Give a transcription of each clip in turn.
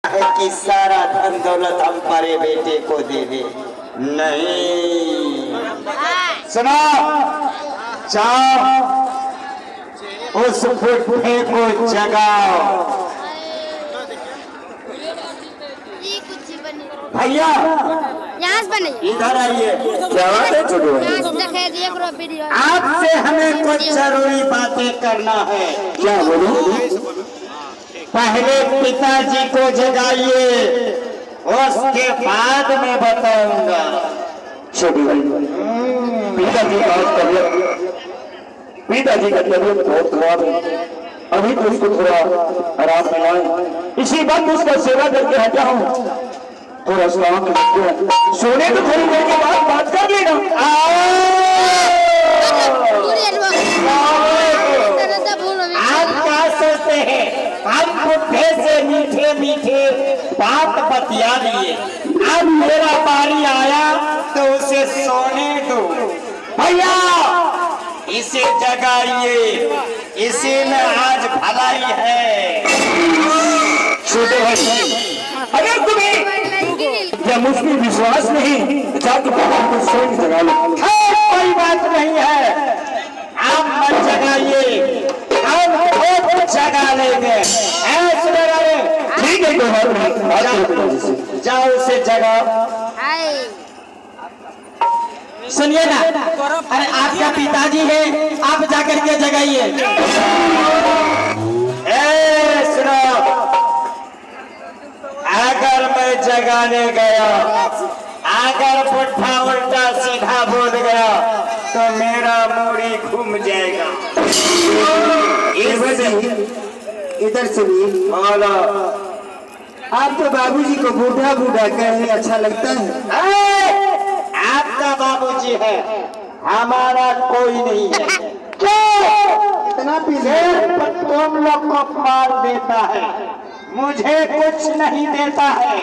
है कि सारा धन दौलत हम बड़े बेटे को दे दे। नहीं, सुनो, जाओ उस फुट्टे को जगाओ। भैया यहाँ से बने, इधर आइए। क्या बात है छोटू भाई? आपसे हमें कुछ जरूरी बातें करना है। क्या बोलो? पहले पिताजी को जगाइए, उसके बाद मैं बताऊंगा। छोटी भाई, पिताजी का तबीयत बहुत खराब है। अभी तो उसको थोड़ा आराम मिला है, इसी बात में उसका सेवा करके हटा हूँ। थोड़ा सलाम सोने तो थोड़ी देर के बाद बात कर लेना। आप क्या सोचते हैं? हम पुट्ठे से मीठे मीठे बात बतिया दिए। अब मेरा बारी आया तो उसे सोने दो। भैया इसे जगाइए, इसी में आज भलाई है। छोटे भाई, अगर तुम्हें या मुझ पर विश्वास नहीं, जाके को सोने जगा लो। कोई बात नहीं है, आप मत जगाइए, हम खुद जगा लेंगे। ठीक है, जाओ उसे जगाओ। सुनिए ना, अरे आपका पिताजी है, आप जाकर के जगाइए। सुनो, अगर मैं जगाने गया, अगर पुट्ठा उल्टा सीधा बोल गया तो मेरा मूड़ी घूम जाएगा। इधर सुनिए, बोलो। आप तो बाबूजी को बूढ़ा बूढ़ा कहने अच्छा लगता है। आपका बाबूजी है, हमारा कोई नहीं है। इतना सिर्फ तुम लोग को पाल देता है, मुझे कुछ नहीं देता है,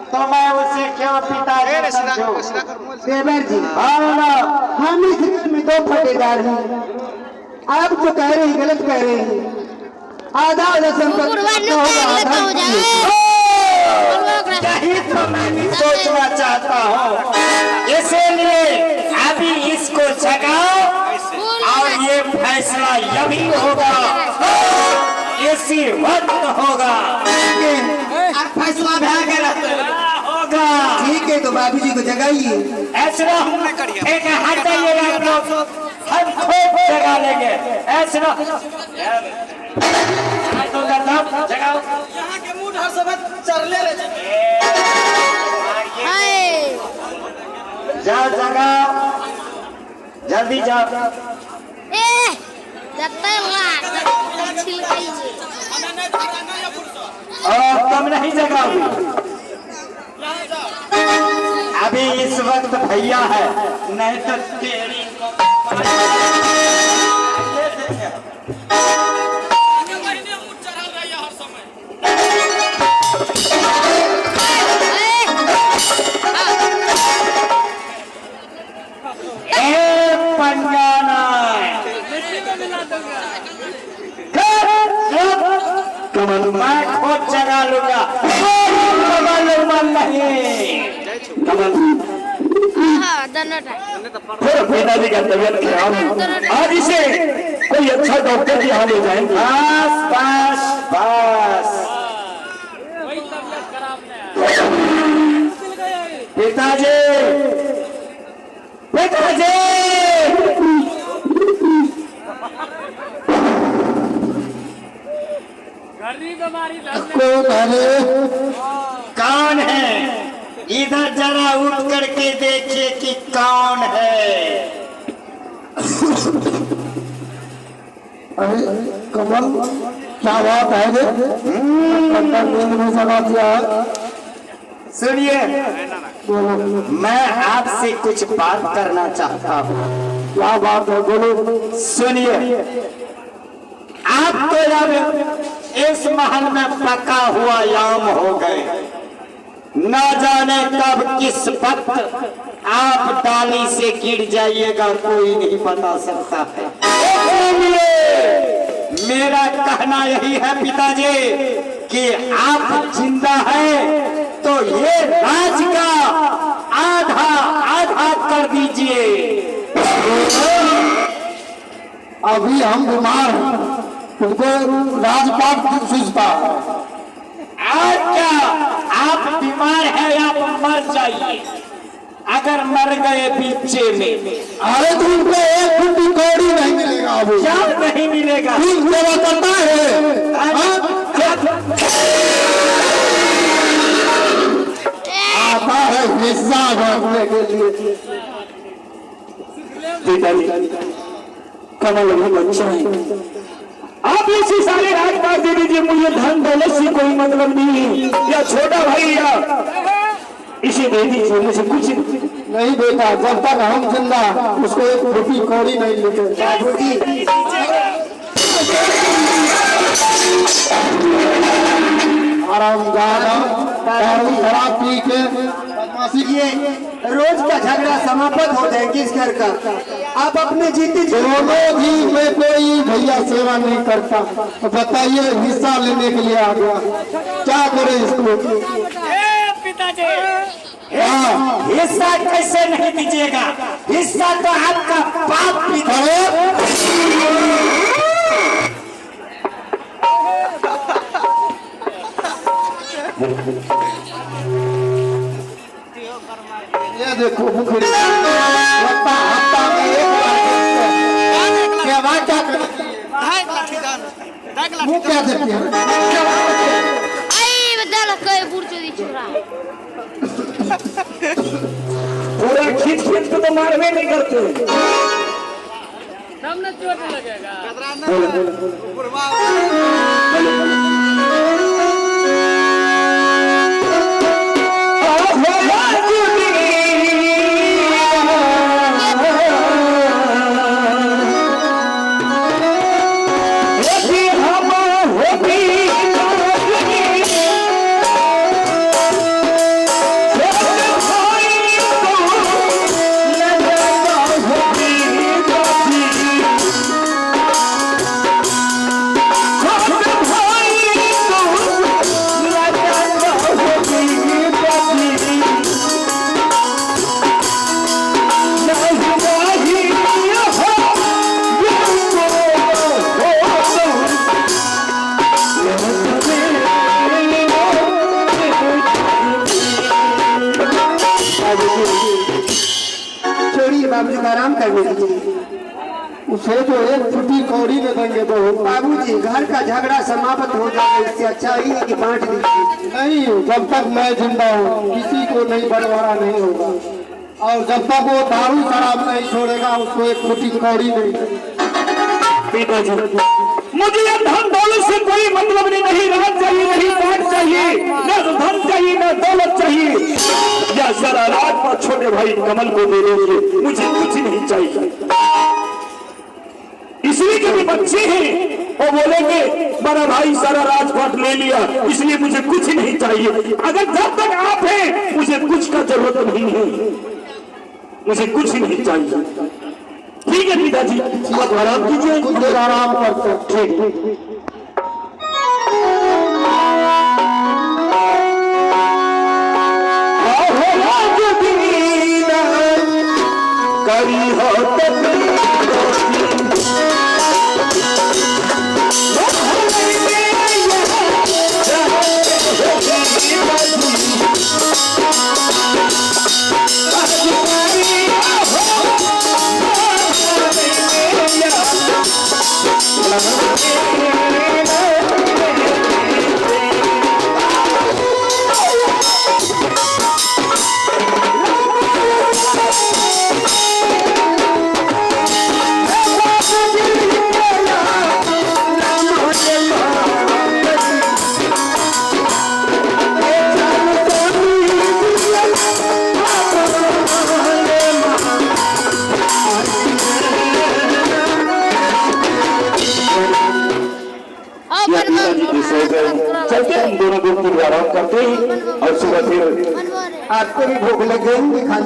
तो मैं उसे क्यों पिता समझूं? देवर जी, बोलो। हम इस रिश्ते में दो फटेदार हैं। आप जो कह रहे हैं गलत कह रहे हैं। आधा आधा संपत्ति यही तो मैं भी सोचना चाहता हूँ। इसीलिए अभी इसको जगाओ और ये फैसला यही होगा, इसी वक्त होगा। फैसला होगा। ठीक है, तो बाबूजी को जगाइए। ऐसा ठीक है, हट जाइएगा आप लोग, हम खुद जगा लेंगे। ऐसा जगाओ। यहाँ के मूड हर समय चरले रहे। जाओ जगाओ, जल्दी जाओ। और तुम नहीं जगाओ, अभी इस वक्त भैया है, नहीं तो तेरी मैं खुद जगा लूंगा। नहीं पिताजी का तबीयत खराब है, आज इसे कोई अच्छा डॉक्टर के यहाँ ले जाएंगे। बस बस बस। पिताजी, पिताजी, कौन है? इधर जरा उठ करके देखिए कि कौन है। अरे कमल, क्या बात है? सुनिए, मैं आपसे कुछ बात करना चाहता हूँ। क्या बात है? बोलो। सुनिए, आप तो अब इस महल में पका हुआ याम हो गए। न जाने कब किस वक्त आप डाली से गिर जाइएगा, कोई नहीं बता सकता है। इसलिए मेरा कहना यही है पिताजी कि आप जिंदा है तो ये राज का आधा आधा कर दीजिए। अभी हम बीमार हैं, तुमको राजपाट सूझता है। आज क्या आप बीमार हैं, आप मर जाइए। अगर मर गए पीछे में, अरे तुमको एक फुटी कौड़ी नहीं मिलेगा। अभी क्या नहीं मिलेगा? तुम सेवा करता है आता है हिस्सा बांटने के लिए। पिताजी कमल भी बच्चा है, आप इसी सारे राजपाट दे दीजिए। मुझे धन दौलत से कोई मतलब नहीं है, या छोटा भाई या इसे दे दीजिए, मुझे कुछ नहीं बेटा। जब तक हम जिंदा उसको एक फुटी कौड़ी नहीं मिलेगी। आराम दारू शराब पी के ये रोज का झगड़ा समाप्त हो जाए किस घर का। आप अपने जीते दोनों जी में कोई भैया सेवा नहीं करता, तो बताइए हिस्सा लेने के लिए आ गया, क्या करे इसको? पिताजी हिस्सा कैसे नहीं दीजिएगा? हिस्सा तो आपका बाप ये देखो मुखरी हफ्ता में एक बार क्या बात क्या वो क्या देती है? आई बदल कोई बुर्चोदी छोरा पूरा खींच खींच के तो मारने नहीं करते। सामने चोट लगेगा। बाबूजी का आराम करने दीजिए। उसे तो एक फुटी कौड़ी में देंगे तो बाबूजी घर का झगड़ा समाप्त हो जाए, इससे अच्छा ही है कि बांट दीजिए। नहीं, जब तक मैं जिंदा हूँ किसी को नहीं बंटवारा नहीं होगा, और जब तक वो दारू शराब नहीं छोड़ेगा उसको एक फुटी कौड़ी नहीं। पिताजी मुझे ये धन दौलत से कोई मतलब नहीं, राज चाहिए नहीं बात चाहिए, न धन चाहिए न दौलत चाहिए, या जरा राज पर छोटे भाई कमल को दे दीजिए, मुझे कुछ नहीं चाहिए। इसलिए के भी बच्चे हैं वो बोलेंगे बड़ा भाई सारा राजपाट ले लिया इसलिए मुझे कुछ नहीं चाहिए। अगर जब तक आप हैं मुझे कुछ का जरूरत नहीं है, मुझे कुछ नहीं चाहिए। ठीक है पिताजी आप आराम कीजिए, कुछ देर आराम करते हैं। ठीक करी हो चलते हम दोनों दोस्त आराम करते हैं और सुबह फिर आपको भी भूख लग गई खाली